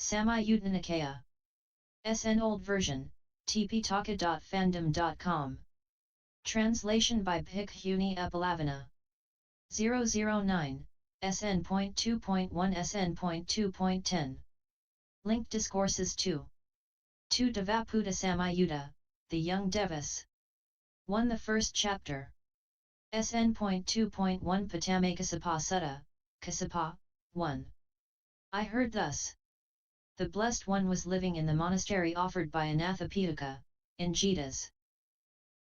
Samyutta Nikaya. SN Old Version, tptaka.fandom.com. Translation by Bhikkhuni Uppalavanna. 009, SN.2.1-SN.2.10. Linked Discourses 2. 2 Devaputa Samyutta, the Young Devas. 1 The First Chapter. SN.2.1 Patamakkasapa Sutta, Kassapa, 1. I heard thus. The Blessed One was living in the monastery offered by Anathapindika, in Jita's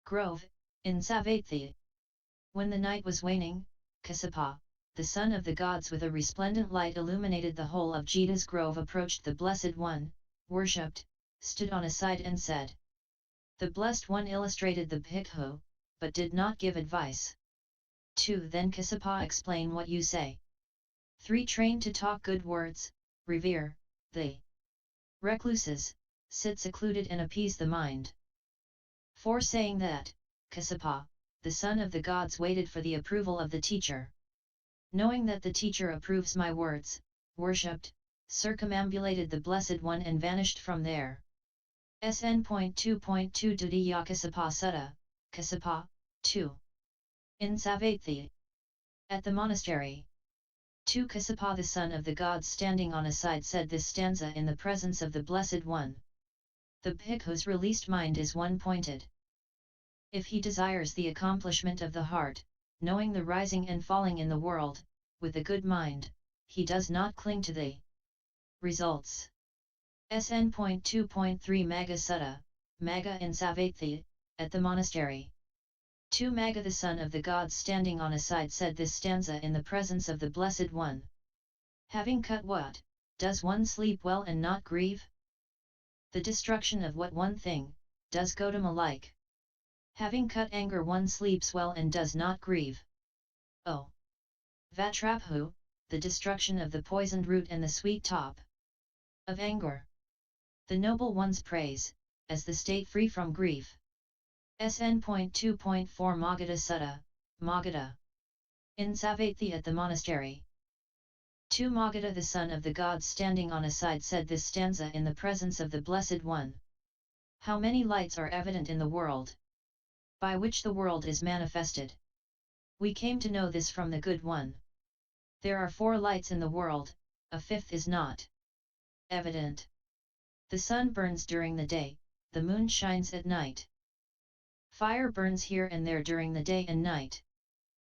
grove, in Sàvatthi. When the night was waning, Kassapa, the son of the gods with a resplendent light illuminated the whole of Jita's grove, approached the Blessed One, worshipped, stood on a side and said. The Blessed One illustrated the Bhikkhu, but did not give advice. 2 Then Kassapa, explain what you say. 3 Train to talk good words, revere the recluses, sit secluded and appease the mind. 4 Saying that, Kassapa, the son of the gods, waited for the approval of the teacher. Knowing that the teacher approves my words, worshipped, circumambulated the Blessed One and vanished from there. SN.2.2 Dutiyakassapa Sutta, Kassapa, 2. In Sàvatthi. At the monastery. 2 Kassapa, the son of the gods, standing on a side, said this stanza in the presence of the Blessed One. The Bhikkhu's released mind is one-pointed. If he desires the accomplishment of the heart, knowing the rising and falling in the world, with a good mind, he does not cling to the results. SN.2.3 Magha Sutta, Magha in Sàvatthi, at the monastery. 2 Magha, the son of the gods, standing on a side, said this stanza in the presence of the Blessed One. Having cut what, does one sleep well and not grieve? The destruction of what one thing, does Gotama like? Having cut anger, one sleeps well and does not grieve. Oh! Vatrabhu, the destruction of the poisoned root and the sweet top of anger. The noble one's praise, as the state free from grief. SN.2.4 Magha Sutta, Magha. In Sàvatthi, at the monastery. 2 Magha, the son of the gods, standing on a side, said this stanza in the presence of the Blessed One. How many lights are evident in the world, by which the world is manifested. We came to know this from the Good One. There are 4 lights in the world, a 5th is not evident. The sun burns during the day, the moon shines at night. Fire burns here and there during the day and night.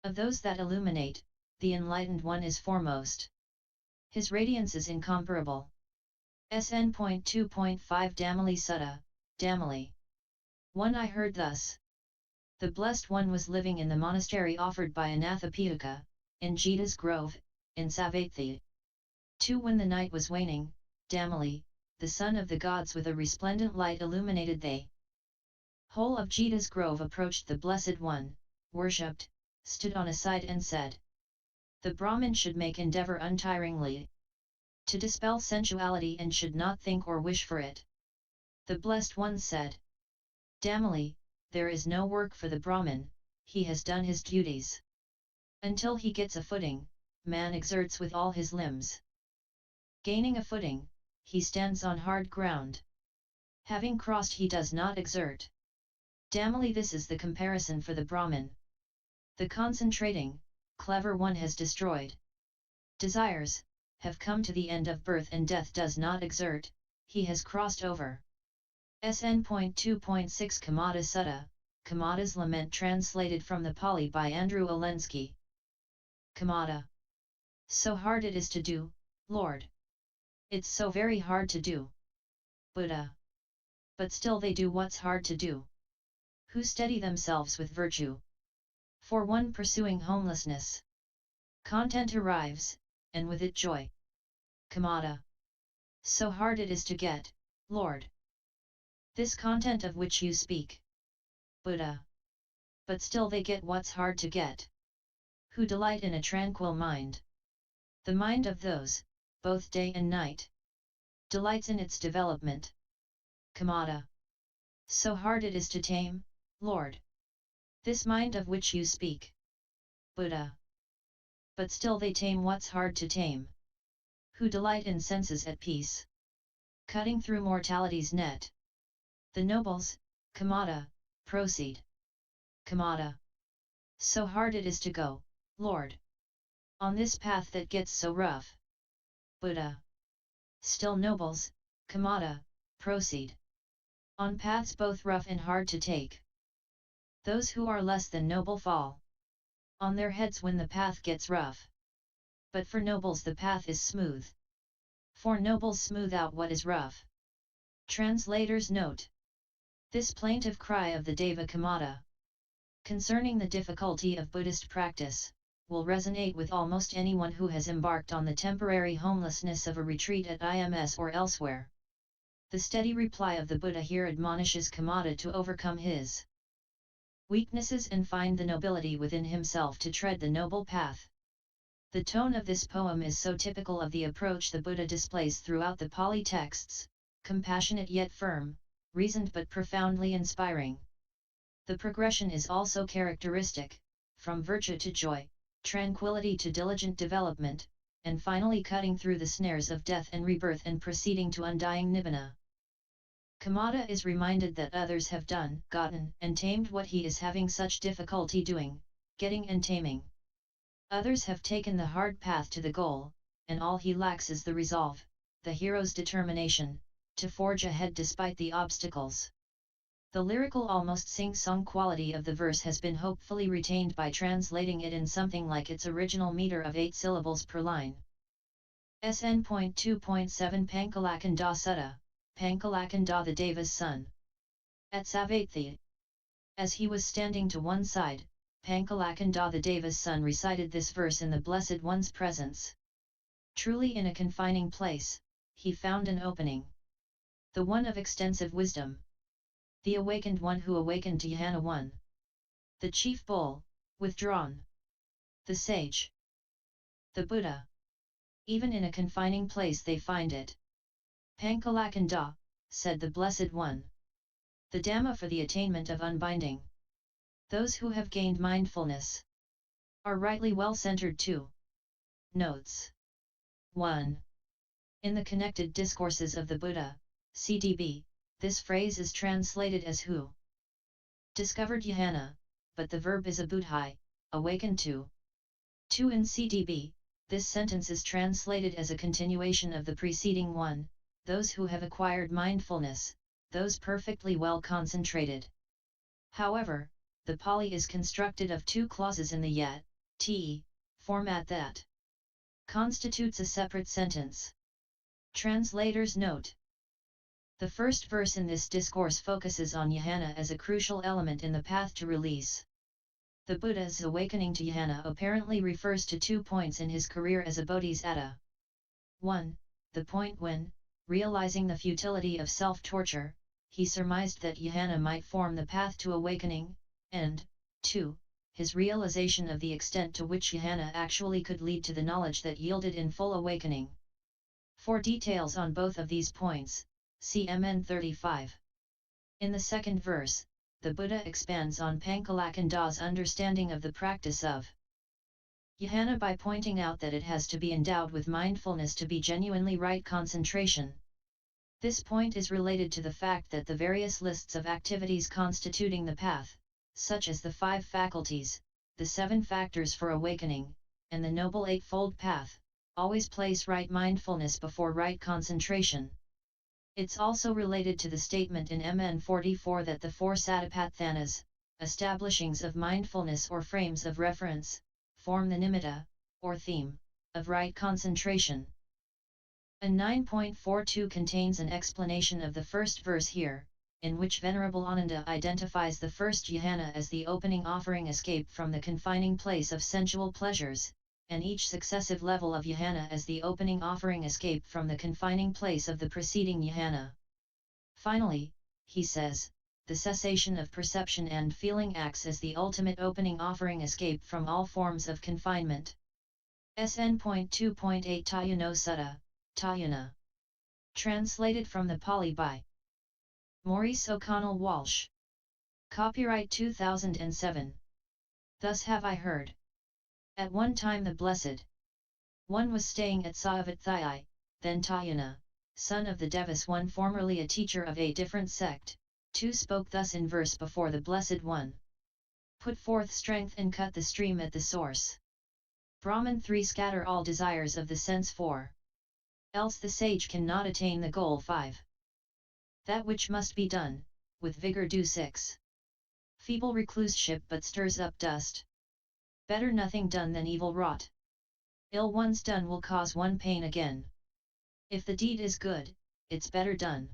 Of those that illuminate, the enlightened one is foremost. His radiance is incomparable. SN.2.5 Damali Sutta, Damali. 1 I heard thus. The Blessed One was living in the monastery offered by Anathapindika, in Jita's grove, in Sàvatthi. 2 When the night was waning, Damali, the son of the gods with a resplendent light illuminated the whole of Jita's grove, approached the Blessed One, worshipped, stood on a side and said. The Brahmin should make endeavour untiringly to dispel sensuality and should not think or wish for it. The Blessed One said. Damali, there is no work for the Brahmin, he has done his duties. Until he gets a footing, man exerts with all his limbs. Gaining a footing, he stands on hard ground. Having crossed, he does not exert. Damali, this is the comparison for the Brahmin. The concentrating, clever one has destroyed desires, have come to the end of birth and death, does not exert, he has crossed over. SN.2.6 Kamada Sutta, Kamada's Lament, translated from the Pali by Andrew Olensky. Kamada. So hard it is to do, Lord. It's so very hard to do. Buddha. But still they do what's hard to do. Who steady themselves with virtue. For one pursuing homelessness, content arrives, and with it joy. Kamada. So hard it is to get, Lord. This content of which you speak. Buddha. But still they get what's hard to get. Who delight in a tranquil mind. The mind of those, both day and night, delights in its development. Kamada. So hard it is to tame, Lord. This mind of which you speak. Buddha. But still they tame what's hard to tame. Who delight in senses at peace. cutting through mortality's net. The nobles, Kamada, proceed. Kamada. So hard it is to go, Lord. On this path that gets so rough. Buddha. Still nobles, Kamada, proceed. On paths both rough and hard to take. Those who are less than noble fall on their heads when the path gets rough. But for nobles the path is smooth. For nobles smooth out what is rough. Translator's note. This plaintive cry of the Deva Kamada concerning the difficulty of Buddhist practice will resonate with almost anyone who has embarked on the temporary homelessness of a retreat at IMS or elsewhere. The steady reply of the Buddha here admonishes Kamada to overcome his weaknesses and find the nobility within himself to tread the noble path. The tone of this poem is so typical of the approach the Buddha displays throughout the Pali texts, compassionate yet firm, reasoned but profoundly inspiring. The progression is also characteristic, from virtue to joy, tranquility to diligent development, and finally cutting through the snares of death and rebirth and proceeding to undying nibbana. Kamada is reminded that others have done, gotten, and tamed what he is having such difficulty doing, getting and taming. Others have taken the hard path to the goal, and all he lacks is the resolve, the hero's determination, to forge ahead despite the obstacles. The lyrical almost sing-song quality of the verse has been hopefully retained by translating it in something like its original meter of 8 syllables per line. SN.2.7 Pankalakanda Sutta, Pankalakanda the Deva's son. At Sàvatthi. As he was standing to one side, Pankalakanda the Deva's son recited this verse in the Blessed One's presence. Truly in a confining place, he found an opening. The one of extensive wisdom. The awakened one who awakened Dhyana one. The chief bull, withdrawn. The sage. The Buddha. Even in a confining place they find it. Pankalakanda, said the Blessed One. The Dhamma for the attainment of unbinding. Those who have gained mindfulness are rightly well centered too. Notes 1. In the connected discourses of the Buddha, CDB, this phrase is translated as who discovered Dhyana, but the verb is abudhai, awakened to. 2. In CDB, this sentence is translated as a continuation of the preceding one, those who have acquired mindfulness, those perfectly well concentrated. However, the Pali is constructed of 2 clauses in the yet, te, format that constitutes a separate sentence. Translator's note. The first verse in this discourse focuses on Dhyana as a crucial element in the path to release. The Buddha's awakening to Dhyana apparently refers to 2 points in his career as a bodhisattva. 1. The point when, realizing the futility of self-torture, he surmised that Dhyana might form the path to awakening, and, 2. His realization of the extent to which Dhyana actually could lead to the knowledge that yielded in full awakening. For details on both of these points, see MN 35. In the second verse, the Buddha expands on Pankalakanda's understanding of the practice of Dhyana by pointing out that it has to be endowed with mindfulness to be genuinely right concentration. This point is related to the fact that the various lists of activities constituting the path, such as the 5 faculties, the 7 factors for awakening, and the Noble Eightfold Path, always place right mindfulness before right concentration. It's also related to the statement in MN 44 that the 4 satipatthānas, establishings of mindfulness or frames of reference, form the nimitta, or theme, of right concentration. And 9.42 contains an explanation of the first verse here, in which Venerable Ananda identifies the first Dhyana as the opening offering escape from the confining place of sensual pleasures, and each successive level of Dhyana as the opening offering escape from the confining place of the preceding Dhyana. Finally, he says, the cessation of perception and feeling acts as the ultimate opening offering escape from all forms of confinement. SN.2.8 Tayano Sutta, Tayana. Translated from the Pali by Maurice O'Connell Walsh. Copyright 2007. Thus have I heard. At one time the Blessed One was staying at Sàvatthi, then Tayana, son of the Devas, one formerly a teacher of a different sect, 2 spoke thus in verse before the Blessed One. Put forth strength and cut the stream at the source. Brahman 3 scatter all desires of the sense 4. Else the sage cannot attain the goal 5. That which must be done, with vigor do 6. Feeble recluseship but stirs up dust. Better nothing done than evil wrought. Ill once done will cause one pain again. If the deed is good, it's better done.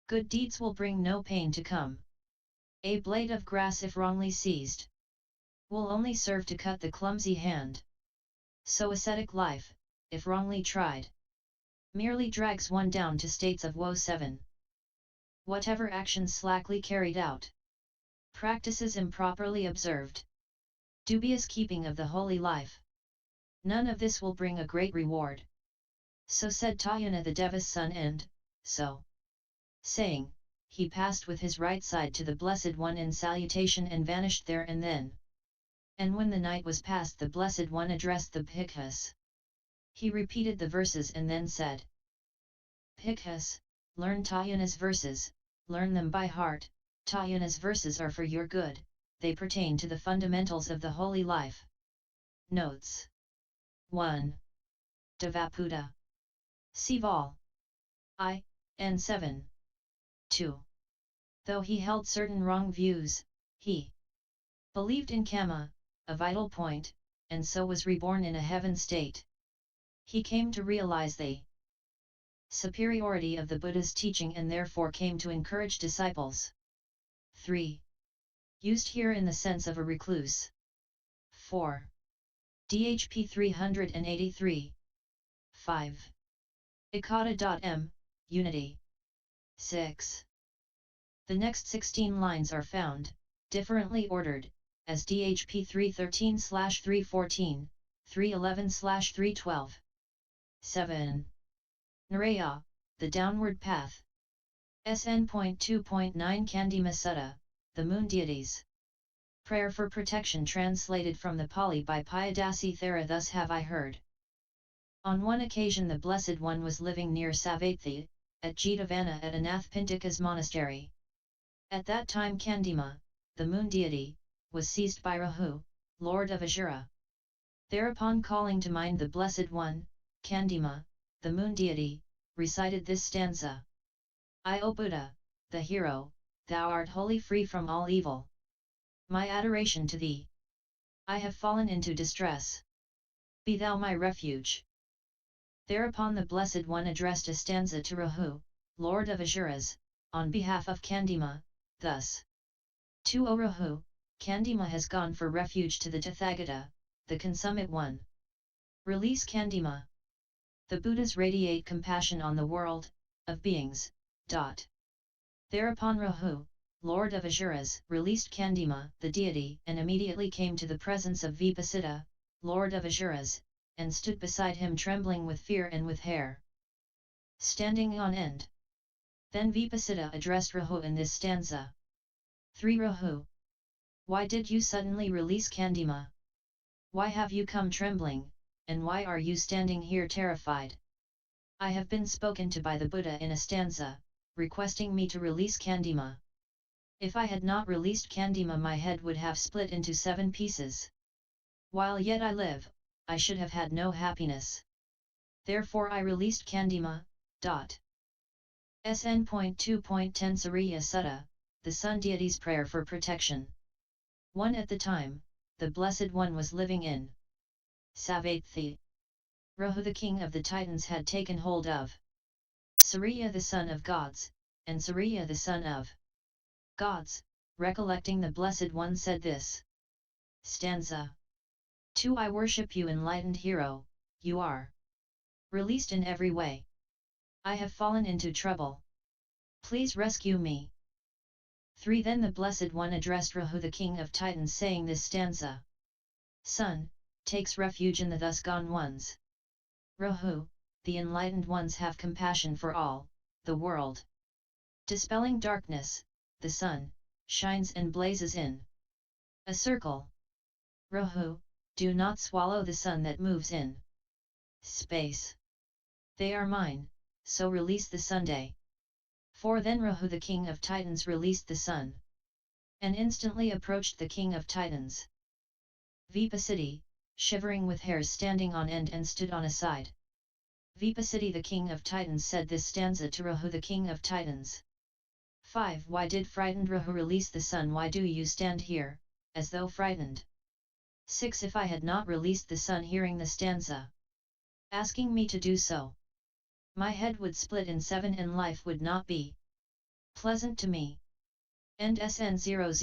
Good deeds will bring no pain to come. A blade of grass if wrongly seized, will only serve to cut the clumsy hand. So ascetic life, if wrongly tried, merely drags one down to states of woe 7. Whatever actions slackly carried out, practices improperly observed, dubious keeping of the holy life, none of this will bring a great reward. So said Tayana the Deva's son, and, so saying, he passed with his right side to the Blessed One in salutation and vanished there and then. And when the night was past, the Blessed One addressed the Bhikkhus. He repeated the verses and then said, Bhikkhus, learn Tayana's verses, learn them by heart. Tayana's verses are for your good, they pertain to the fundamentals of the holy life. Notes 1. Devaputa. See vol. I, N7. 2. Though he held certain wrong views, he believed in Kama, a vital point, and so was reborn in a heaven state. He came to realize the superiority of the Buddha's teaching and therefore came to encourage disciples. 3. Used here in the sense of a recluse. 4. DHP 383. 5. Ikata.m, Unity. 6. The next 16 lines are found, differently ordered, as DHP 313/314, 311/312. 7. Naraya, the downward path. SN.2.1 Kandima Sutta, the moon deities. Prayer for protection translated from the Pali by Piyadasi Thera. Thus have I heard. On one occasion the Blessed One was living near Sàvatthi, at Gotama at Anathapindika's monastery. At that time Kandima, the moon deity, was seized by Rahu, lord of Asura. Thereupon calling to mind the Blessed One, Kandima, the moon deity, recited this stanza. O Buddha, the hero, thou art wholly free from all evil. My adoration to thee. I have fallen into distress. Be thou my refuge. Thereupon the Blessed One addressed a stanza to Rahu, lord of Asuras, on behalf of Kandima, thus. To O Rahu, Kandima has gone for refuge to the Tathagata, the consummate one. Release Kandima. The Buddhas radiate compassion on the world, of beings. Thereupon Rahu, lord of Asuras, released Kandima, the deity, and immediately came to the presence of Vipassita, lord of Asuras, and stood beside him trembling with fear and with hair standing on end. Then Vipassita addressed Rahu in this stanza. 3 Rahu. Why did you suddenly release Kandima? Why have you come trembling, and why are you standing here terrified? I have been spoken to by the Buddha in a stanza, requesting me to release Kandima. If I had not released Kandima, my head would have split into 7 pieces. While yet I live, I should have had no happiness. Therefore I released Kandima. SN.2.10 Sariya Sutta, the Sun Deity's Prayer for Protection. 1 At the time, the Blessed One was living in Sàvatthi. Rahu the king of the Titans had taken hold of Sariya the son of gods, and Sariya the son of gods, recollecting the Blessed One said this stanza. 2 I worship you, enlightened hero, you are released in every way. I have fallen into trouble. Please rescue me. 3 Then the Blessed One addressed Rahu the king of Titans saying this stanza. Sun, takes refuge in the thus gone ones. Rahu, the enlightened ones have compassion for all, the world. Dispelling darkness, the sun, shines and blazes in a circle. Rahu, do not swallow the sun that moves in space. They are mine, so release the Sunday. 4 Then Rahu the king of Titans released the sun, and instantly approached the king of Titans. Vipasiti, shivering with hairs standing on end and stood on a side. Vipasiti the king of Titans said this stanza to Rahu the king of Titans. 5 Why did frightened Rahu release the sun? Why do you stand here, as though frightened? 6 If I had not released the sun, hearing the stanza, asking me to do so, my head would split in 7 and life would not be pleasant to me. End SN.2.1